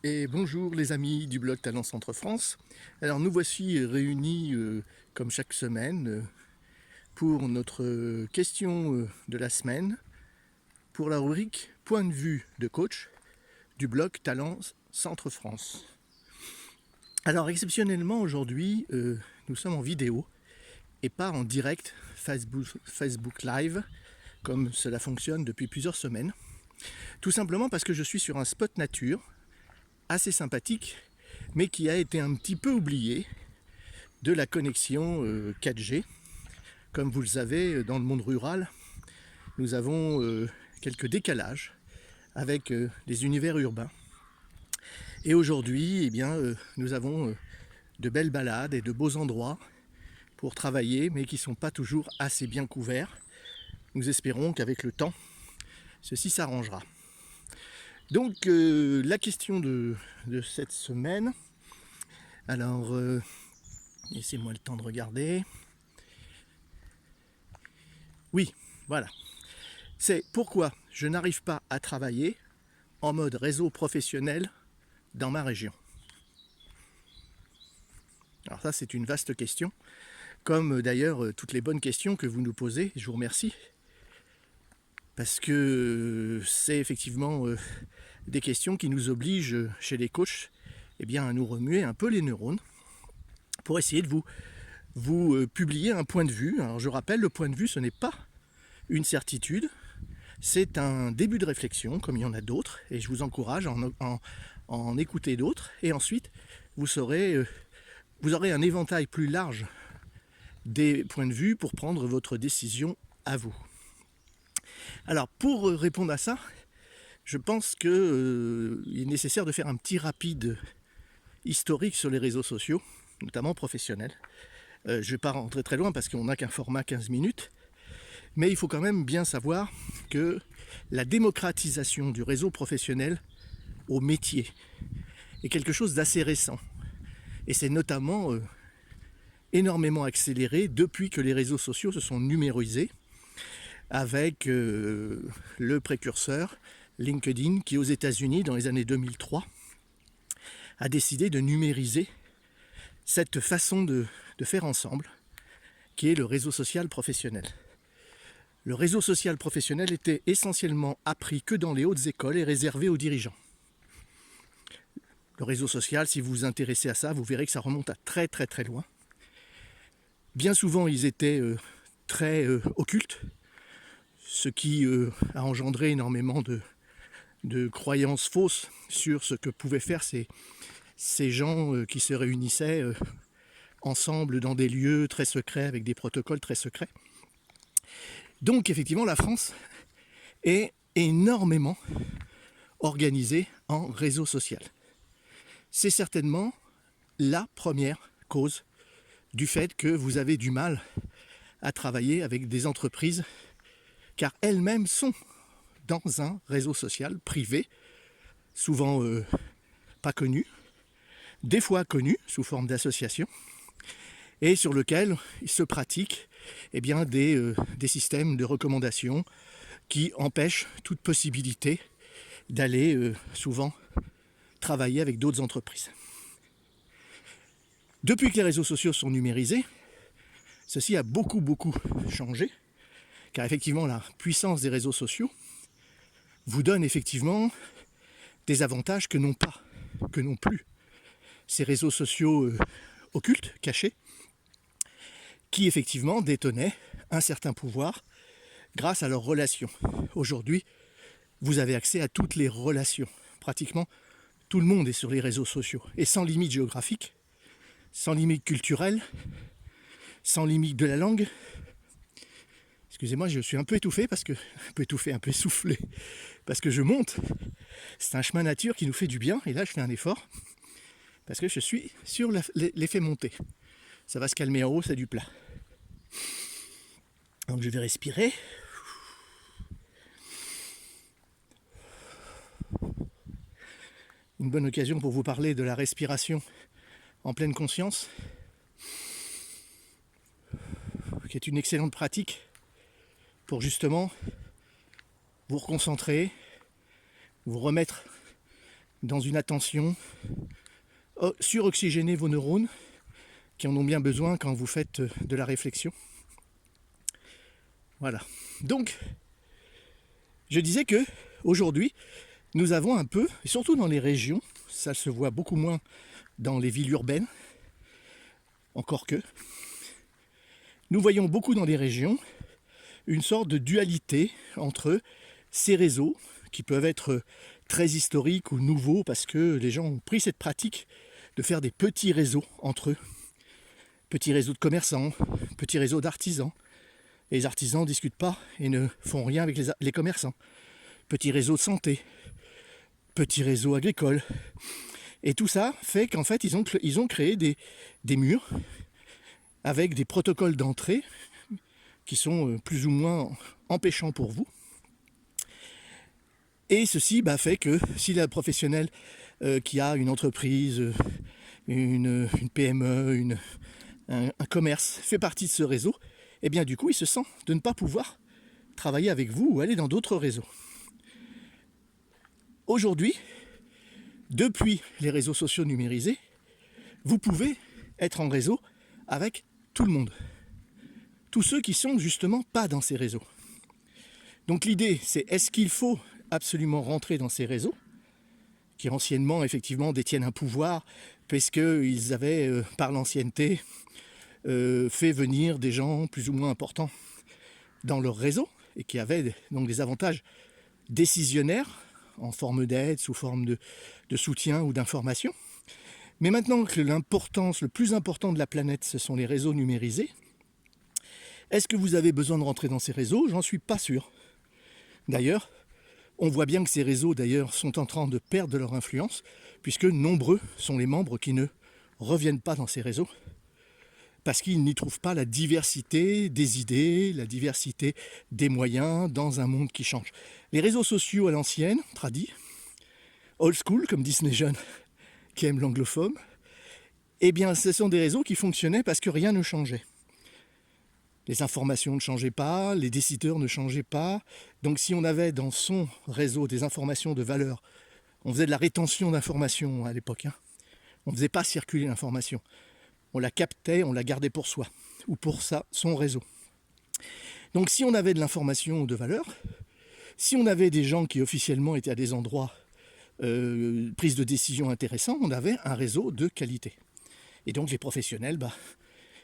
Et bonjour les amis du blog Talent Centre France. Alors nous voici réunis comme chaque semaine pour notre question de la semaine pour la rubrique Point de vue de coach du blog Talent Centre France. Alors exceptionnellement aujourd'hui nous sommes en vidéo et pas en direct Facebook Live comme cela fonctionne depuis plusieurs semaines. Tout simplement parce que je suis sur un spot nature assez sympathique, mais qui a été un petit peu oublié de la connexion 4G. Comme vous le savez, dans le monde rural, nous avons quelques décalages avec les univers urbains. Et aujourd'hui, nous avons de belles balades et de beaux endroits pour travailler, mais qui ne sont pas toujours assez bien couverts. Nous espérons qu'avec le temps, ceci s'arrangera. Donc la question de cette semaine, alors laissez-moi le temps de regarder. Oui, voilà. C'est pourquoi je n'arrive pas à travailler en mode réseau professionnel dans ma région. Alors ça c'est une vaste question, comme d'ailleurs toutes les bonnes questions que vous nous posez, je vous remercie. Parce que c'est effectivement des questions qui nous obligent chez les coachs à nous remuer un peu les neurones pour essayer de vous publier un point de vue. Alors je rappelle, le point de vue ce n'est pas une certitude, c'est un début de réflexion comme il y en a d'autres et je vous encourage à en écouter d'autres et ensuite vous aurez un éventail plus large des points de vue pour prendre votre décision à vous. Alors pour répondre à ça, je pense qu'il est nécessaire de faire un petit rapide historique sur les réseaux sociaux, notamment professionnels. Je ne vais pas rentrer très loin parce qu'on n'a qu'un format 15 minutes, mais il faut quand même bien savoir que la démocratisation du réseau professionnel au métier est quelque chose d'assez récent. Et c'est notamment énormément accéléré depuis que les réseaux sociaux se sont numérisés avec le précurseur LinkedIn qui aux États-Unis dans les années 2003 a décidé de numériser cette façon de faire ensemble qui est le réseau social professionnel. Le réseau social professionnel était essentiellement appris que dans les hautes écoles et réservé aux dirigeants. Le réseau social, si vous vous intéressez à ça, vous verrez que ça remonte à très très très loin. Bien souvent, ils étaient très occultes, ce qui a engendré énormément de croyances fausses sur ce que pouvaient faire ces gens qui se réunissaient ensemble dans des lieux très secrets, avec des protocoles très secrets. Donc effectivement, la France est énormément organisée en réseau social. C'est certainement la première cause du fait que vous avez du mal à travailler avec des entreprises car elles-mêmes sont dans un réseau social privé, souvent pas connu, des fois connu sous forme d'association, et sur lequel il se pratique des systèmes de recommandation qui empêchent toute possibilité d'aller souvent travailler avec d'autres entreprises. Depuis que les réseaux sociaux sont numérisés, ceci a beaucoup changé, car effectivement la puissance des réseaux sociaux vous donne effectivement des avantages que n'ont plus ces réseaux sociaux occultes, cachés, qui effectivement détenaient un certain pouvoir grâce à leurs relations. Aujourd'hui, vous avez accès à toutes les relations. Pratiquement tout le monde est sur les réseaux sociaux et sans limite géographique, sans limite culturelle, sans limite de la langue. Excusez-moi, je suis un peu étouffé, un peu essoufflé, parce que je monte. C'est un chemin nature qui nous fait du bien, et là je fais un effort, parce que je suis sur l'effet montée. Ça va se calmer en haut, c'est du plat. Donc je vais respirer. Une bonne occasion pour vous parler de la respiration en pleine conscience, qui est une excellente pratique pour justement vous reconcentrer, vous remettre dans une attention, suroxygéner vos neurones qui en ont bien besoin quand vous faites de la réflexion. Voilà. Donc, je disais que aujourd'hui, nous avons un peu, et surtout dans les régions, ça se voit beaucoup moins dans les villes urbaines, encore que, nous voyons beaucoup dans les régions une sorte de dualité entre ces réseaux qui peuvent être très historiques ou nouveaux parce que les gens ont pris cette pratique de faire des petits réseaux entre eux. Petits réseaux de commerçants, petits réseaux d'artisans. Et les artisans ne discutent pas et ne font rien avec les commerçants. Petits réseaux de santé, petits réseaux agricoles. Et tout ça fait qu'en fait, ils ont créé des murs avec des protocoles d'entrée qui sont plus ou moins empêchants pour vous. Et ceci fait que si la professionnelle qui a une entreprise, une PME, un commerce fait partie de ce réseau, et bien du coup il se sent de ne pas pouvoir travailler avec vous ou aller dans d'autres réseaux. Aujourd'hui, depuis les réseaux sociaux numérisés, vous pouvez être en réseau avec tout le monde. Tous ceux qui sont justement pas dans ces réseaux. Donc l'idée, c'est est-ce qu'il faut absolument rentrer dans ces réseaux, qui anciennement effectivement détiennent un pouvoir, puisqu'ils avaient, par l'ancienneté, fait venir des gens plus ou moins importants dans leur réseau, et qui avaient donc des avantages décisionnaires, en forme d'aide, sous forme de soutien ou d'information. Mais maintenant que le plus important de la planète, ce sont les réseaux numérisés, est-ce que vous avez besoin de rentrer dans ces réseaux? J'en suis pas sûr. D'ailleurs, on voit bien que ces réseaux sont en train de perdre leur influence, puisque nombreux sont les membres qui ne reviennent pas dans ces réseaux, parce qu'ils n'y trouvent pas la diversité des idées, la diversité des moyens dans un monde qui change. Les réseaux sociaux à l'ancienne, tradis, old school, comme disent les jeunes qui aiment l'anglophone, eh bien ce sont des réseaux qui fonctionnaient parce que rien ne changeait. Les informations ne changeaient pas, les décideurs ne changeaient pas. Donc si on avait dans son réseau des informations de valeur, on faisait de la rétention d'informations à l'époque, on ne faisait pas circuler l'information. On la captait, on la gardait pour soi, ou pour son réseau. Donc si on avait de l'information de valeur, si on avait des gens qui officiellement étaient à des endroits prise de décision intéressants, on avait un réseau de qualité. Et donc les professionnels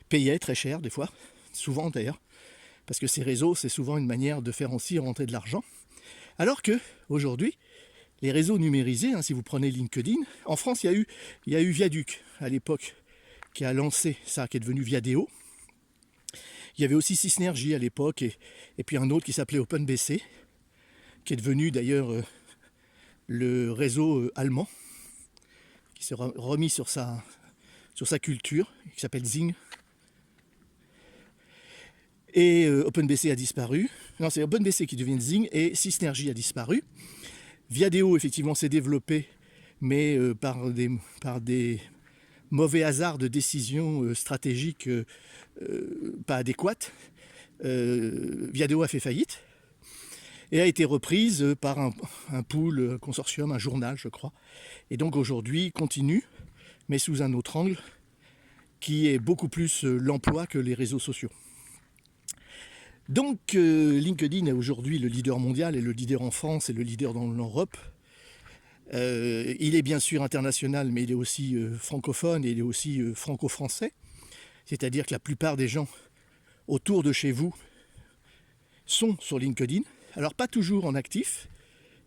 payaient très cher des fois, souvent d'ailleurs, parce que ces réseaux, c'est souvent une manière de faire aussi rentrer de l'argent. Alors que aujourd'hui, les réseaux numérisés, si vous prenez LinkedIn, en France, il y a eu Viaduc à l'époque, qui a lancé ça, qui est devenu Viadeo. Il y avait aussi Synergie à l'époque, et puis un autre qui s'appelait OpenBC, qui est devenu d'ailleurs le réseau allemand, qui s'est remis sur sa culture, qui s'appelle Zing. Et OpenBC a disparu. Non, c'est OpenBC qui devient Zing, et Synergie a disparu. Viadeo, effectivement, s'est développé, mais par des mauvais hasards de décisions stratégiques pas adéquates. Viadeo a fait faillite et a été reprise par un pool, un consortium, un journal, je crois. Et donc aujourd'hui continue, mais sous un autre angle, qui est beaucoup plus l'emploi que les réseaux sociaux. Donc LinkedIn est aujourd'hui le leader mondial, et le leader en France et le leader dans l'Europe. Il est bien sûr international, mais il est aussi francophone, et il est aussi franco-français. C'est-à-dire que la plupart des gens autour de chez vous sont sur LinkedIn. Alors pas toujours en actif,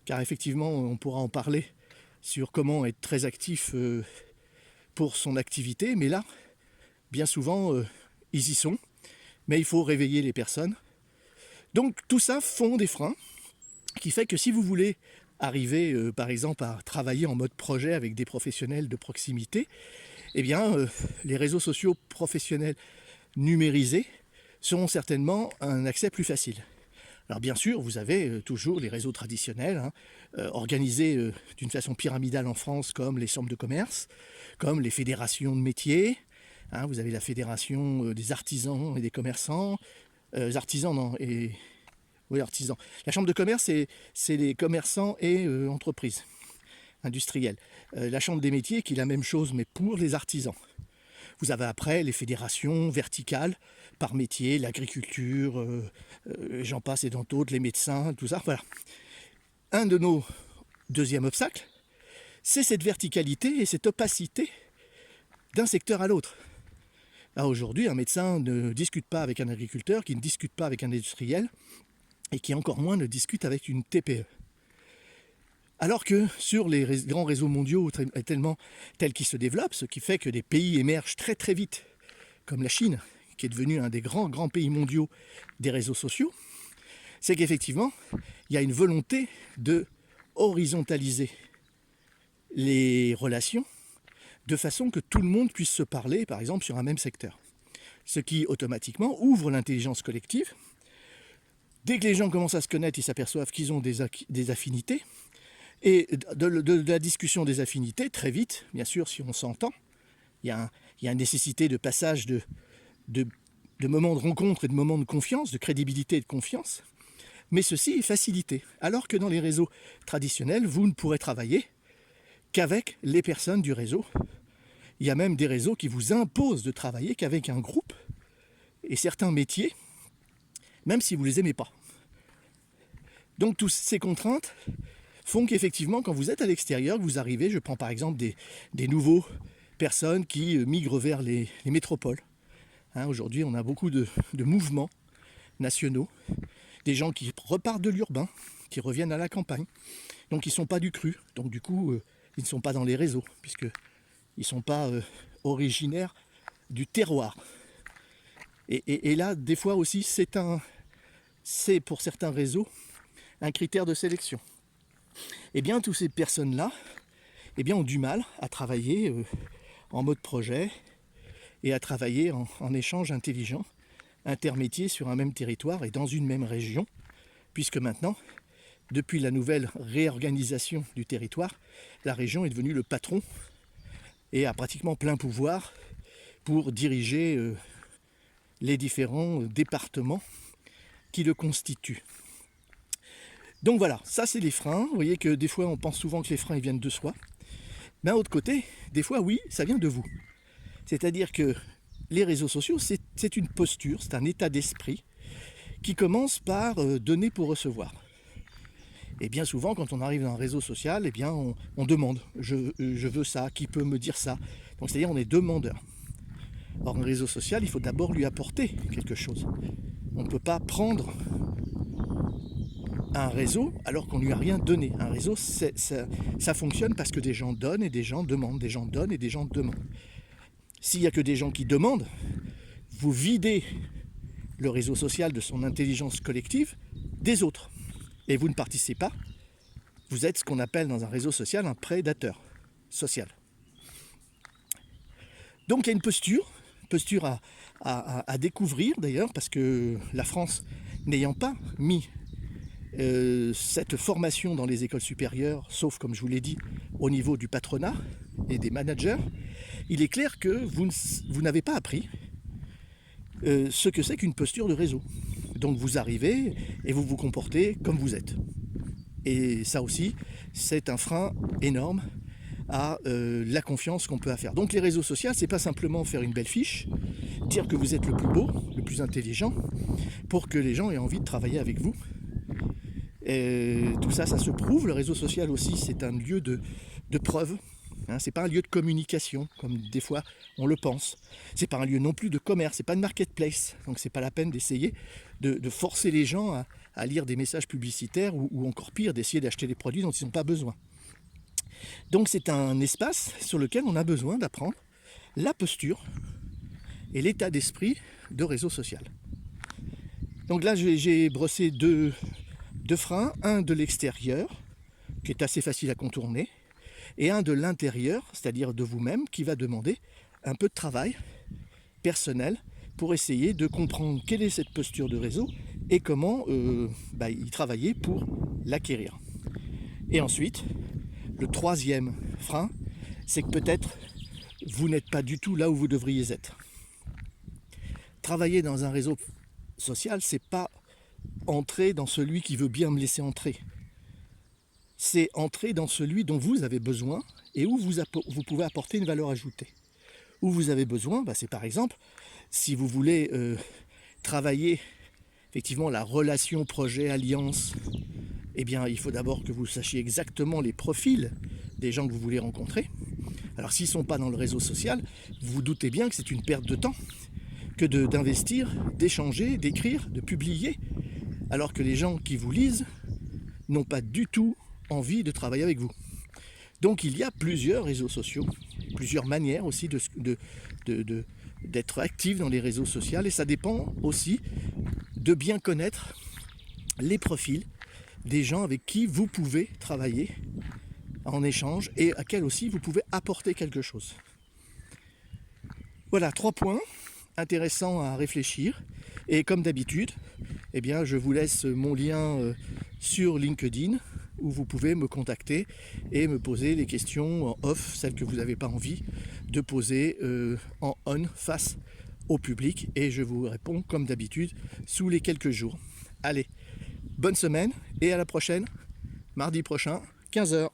car effectivement on pourra en parler sur comment être très actif pour son activité, mais là, bien souvent, ils y sont, mais il faut réveiller les personnes. Donc tout ça fond des freins, qui fait que si vous voulez arriver par exemple à travailler en mode projet avec des professionnels de proximité, eh bien les réseaux sociaux professionnels numérisés seront certainement un accès plus facile. Alors bien sûr, vous avez toujours les réseaux traditionnels, organisés d'une façon pyramidale en France, comme les chambres de commerce, comme les fédérations de métiers. Vous avez la fédération des artisans et des commerçants. Artisans. La chambre de commerce, c'est les commerçants et entreprises. industriels. La Chambre des métiers qui est la même chose, mais pour les artisans. Vous avez après les fédérations verticales par métier, l'agriculture, j'en passe et dans d'autres, les médecins, tout ça. Voilà. Un de nos deuxièmes obstacles, c'est cette verticalité et cette opacité d'un secteur à l'autre. Aujourd'hui, un médecin ne discute pas avec un agriculteur, qui ne discute pas avec un industriel, et qui encore moins ne discute avec une TPE. Alors que sur les grands réseaux mondiaux tels qu'ils se développent, ce qui fait que des pays émergent très très vite, comme la Chine, qui est devenue un des grands pays mondiaux des réseaux sociaux, c'est qu'effectivement, il y a une volonté de horizontaliser les relations de façon que tout le monde puisse se parler, par exemple, sur un même secteur. Ce qui, automatiquement, ouvre l'intelligence collective. Dès que les gens commencent à se connaître, ils s'aperçoivent qu'ils ont des affinités. Et de la discussion des affinités, très vite, bien sûr, si on s'entend, il y a une nécessité de passage de moments de rencontre et de moments de confiance, de crédibilité et de confiance. Mais ceci est facilité. Alors que dans les réseaux traditionnels, vous ne pourrez travailler qu'avec les personnes du réseau. Il y a même des réseaux qui vous imposent de travailler qu'avec un groupe et certains métiers, même si vous ne les aimez pas. Donc toutes ces contraintes font qu'effectivement, quand vous êtes à l'extérieur, vous arrivez, je prends par exemple des nouveaux personnes qui migrent vers les métropoles. Aujourd'hui, on a beaucoup de mouvements nationaux, des gens qui repartent de l'urbain, qui reviennent à la campagne, donc ils ne sont pas du cru, donc du coup, ils ne sont pas dans les réseaux, puisqu'ils ne sont pas originaires du terroir. Et là, des fois aussi, c'est pour certains réseaux un critère de sélection. Eh bien, toutes ces personnes-là ont du mal à travailler en mode projet et à travailler en échange intelligent, intermédiaire sur un même territoire et dans une même région, puisque maintenant, depuis la nouvelle réorganisation du territoire, la région est devenue le patron et a pratiquement plein pouvoir pour diriger les différents départements qui le constituent. Donc voilà, ça c'est les freins. Vous voyez que des fois on pense souvent que les freins ils viennent de soi. Mais d'un autre côté, des fois oui, ça vient de vous. C'est-à-dire que les réseaux sociaux, c'est une posture, c'est un état d'esprit qui commence par donner pour recevoir. Et bien souvent, quand on arrive dans un réseau social, eh bien on demande, je veux ça, qui peut me dire ça. Donc c'est-à-dire on est demandeur. Or un réseau social, il faut d'abord lui apporter quelque chose. On ne peut pas prendre un réseau alors qu'on ne lui a rien donné. Un réseau, ça fonctionne parce que des gens donnent et des gens demandent, des gens donnent et des gens demandent. S'il n'y a que des gens qui demandent, vous videz le réseau social de son intelligence collective des autres. Et vous ne participez pas. Vous êtes ce qu'on appelle dans un réseau social un prédateur social. Donc il y a une posture à découvrir d'ailleurs, parce que la France, n'ayant pas mis cette formation dans les écoles supérieures, sauf comme je vous l'ai dit, au niveau du patronat et des managers, il est clair que vous n'avez pas appris ce que c'est qu'une posture de réseau. Donc vous arrivez et vous vous comportez comme vous êtes. Et ça aussi, c'est un frein énorme à la confiance qu'on peut faire. Donc les réseaux sociaux, c'est pas simplement faire une belle fiche, dire que vous êtes le plus beau, le plus intelligent, pour que les gens aient envie de travailler avec vous. Et tout ça, ça se prouve. Le réseau social aussi, c'est un lieu de preuve. C'est pas un lieu de communication, comme des fois on le pense. C'est pas un lieu non plus de commerce, c'est pas de marketplace. Donc c'est pas la peine d'essayer de forcer les gens à lire des messages publicitaires ou encore pire, d'essayer d'acheter des produits dont ils n'ont pas besoin. Donc c'est un espace sur lequel on a besoin d'apprendre la posture et l'état d'esprit de réseau social. Donc là j'ai brossé deux freins, un de l'extérieur, qui est assez facile à contourner, et un de l'intérieur, c'est-à-dire de vous-même, qui va demander un peu de travail personnel pour essayer de comprendre quelle est cette posture de réseau et comment y travailler pour l'acquérir. Et ensuite, le troisième frein, c'est que peut-être vous n'êtes pas du tout là où vous devriez être. Travailler dans un réseau social, c'est pas entrer dans celui qui veut bien me laisser entrer. c'est entrer dans celui dont vous avez besoin et où vous pouvez apporter une valeur ajoutée. Où vous avez besoin, c'est par exemple, si vous voulez travailler effectivement la relation projet-alliance, eh bien il faut d'abord que vous sachiez exactement les profils des gens que vous voulez rencontrer. Alors s'ils ne sont pas dans le réseau social, vous vous doutez bien que c'est une perte de temps que d'investir, d'échanger, d'écrire, de publier, alors que les gens qui vous lisent n'ont pas du tout envie de travailler avec vous. Donc il y a plusieurs réseaux sociaux, plusieurs manières aussi d'être actif dans les réseaux sociaux, et ça dépend aussi de bien connaître les profils des gens avec qui vous pouvez travailler en échange et à quels aussi vous pouvez apporter quelque chose. Voilà, 3 points intéressants à réfléchir. Et comme d'habitude, eh bien, je vous laisse mon lien sur LinkedIn où vous pouvez me contacter et me poser les questions en off, celles que vous n'avez pas envie de poser en on face au public. Et je vous réponds comme d'habitude sous les quelques jours. Allez, bonne semaine et à la prochaine, mardi prochain, 15h.